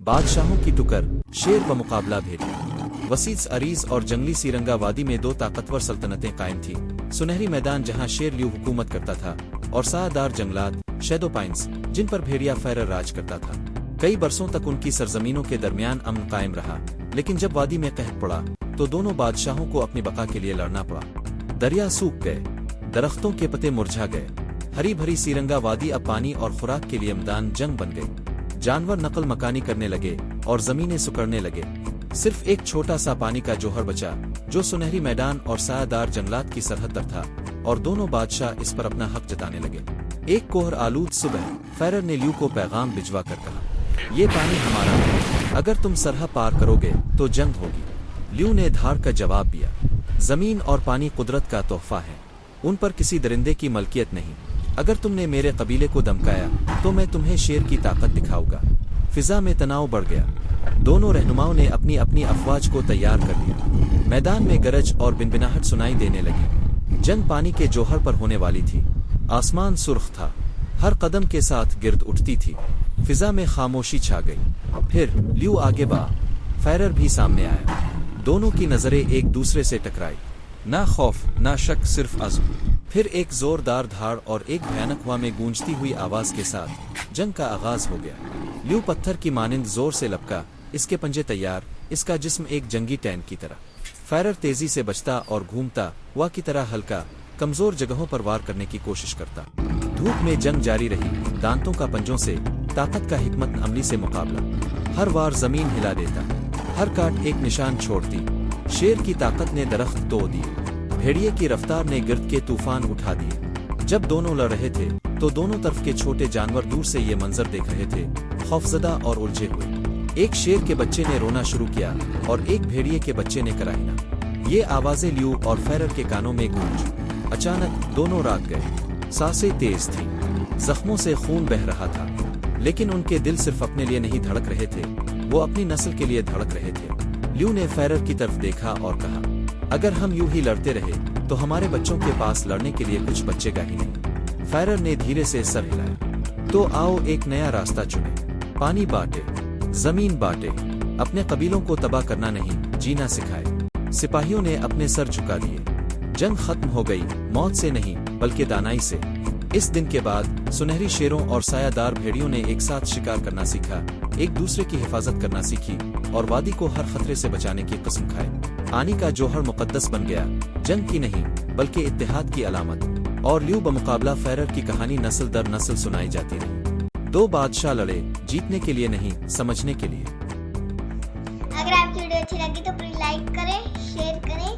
बादशाहों की टुकर, शेर बमुकाबला भेड़िया। वसीज अरीज और जंगली सीरंगा वादी में दो ताकतवर सल्तनतें कायम थीं। सुनहरी मैदान जहां शेर ल्यू हुकूमत करता था और सायादार जंगलात, शैडो पाइन्स, जिन पर भेड़िया फैरर राज करता था। कई बरसों तक उनकी सरजमीनों के दरमियान अमन कायम रहा, लेकिन जब वादी में कहत पड़ा तो दोनों बादशाहों को अपनी बका के लिए लड़ना पड़ा। दरिया सूख गए, दरख्तों के पत्ते मुरझा गए, हरी भरी सीरंगा वादी अब पानी और खुराक के लिए मैदान जंग बन गई। जानवर नकल मकानी करने लगे और जमीनें सुकड़ने लगे। सिर्फ एक छोटा सा पानी का जोहर बचा, जो सुनहरी मैदान और सायादार जंगलात की सरहद पर था, और दोनों बादशाह इस पर अपना हक जताने लगे। एक कोहर आलूद सुबह फैरर ने ल्यू को पैगाम भिजवा कर कहा, ये पानी हमारा है, अगर तुम सरहद पार करोगे तो जंग होगी। ल्यू ने धार का जवाब दिया, जमीन और पानी कुदरत का तोहफा है, उन पर किसी दरिंदे की मलकियत नहीं। अगर तुमने मेरे कबीले को धमकाया तो मैं तुम्हें शेर की ताकत दिखाऊंगा। फिजा में तनाव बढ़ गया। दोनों रहनुमाओं ने अपनी अपनी अफवाज को तैयार कर लिया। मैदान में गरज और बिनबिनाहट सुनाई देने लगी। जंग पानी के जोहर पर होने वाली थी। आसमान सुर्ख था, हर कदम के साथ गिर्द उठती थी। फिजा में खामोशी छा गई। फिर ल्यू आगे बढ़ा, फैरर भी सामने आया। दोनों की नजरें एक दूसरे से टकराई। ना खौफ ना शक, सिर्फ अज़्म। फिर एक जोरदार धाड़ और एक भयानक हवा में गूंजती हुई आवाज के साथ जंग का आगाज हो गया। ल्यू पत्थर की मानिंद जोर से लपका, इसके पंजे तैयार, इसका जिस्म एक जंगी टैंक की तरह। फैरर तेजी से बचता और घूमता हुआ की तरह हल्का, कमजोर जगहों पर वार करने की कोशिश करता। धूप में जंग जारी रही, दांतों का पंजों से, ताकत का हिकमत अमली से मुकाबला। हर वार जमीन हिला देता, हर काट एक निशान छोड़ती। शेर की ताकत ने दरख्त तोड़ दिए, भेड़िए की रफ्तार ने गिर्द के तूफान उठा दिए। जब दोनों लड़ रहे थे तो दोनों तरफ के छोटे जानवर दूर से ये मंजर देख रहे थे, खौफजदा और उलझे हुए। एक शेर के बच्चे ने रोना शुरू किया और एक भेड़िए के बच्चे ने कराहिना। ये आवाजें ल्यू और फैरर के कानों में गूंज। अचानक दोनों राग गए। सांसें तेज थी, जख्मों से खून बह रहा था, लेकिन उनके दिल सिर्फ अपने लिए नहीं धड़क रहे थे, वो अपनी नस्ल के लिए धड़क रहे थे। ल्यू ने फैरर की तरफ देखा और कहा, अगर हम यूं ही लड़ते रहे तो हमारे बच्चों के पास लड़ने के लिए कुछ बचेगा ही नहीं। फैरर ने धीरे से सर हिलाया। तो आओ एक नया रास्ता चुने, पानी बांटे, जमीन बांटे, अपने कबीलों को तबाह करना नहीं, जीना सिखाए। सिपाहियों ने अपने सर झुका दिए। जंग खत्म हो गई, मौत से नहीं बल्कि दानाई से। इस दिन के बाद सुनहरी शेरों और सायादार भेड़ियों ने एक साथ शिकार करना सीखा, एक दूसरे की हिफाजत करना सीखी और वादी को हर खतरे से बचाने की कसम खाए। पानी का जोहर मुकद्दस बन गया, जंग की नहीं बल्कि इत्तेहाद की अलामत। और ल्यू बमुकाबला फैरर की कहानी नस्ल दर नस्ल सुनाई जाती रही। दो बादशाह लड़े, जीतने के लिए नहीं, समझने के लिए। अगर आपकी वीडियो अच्छी लगी तो प्लीज लाइक करें, शेयर करें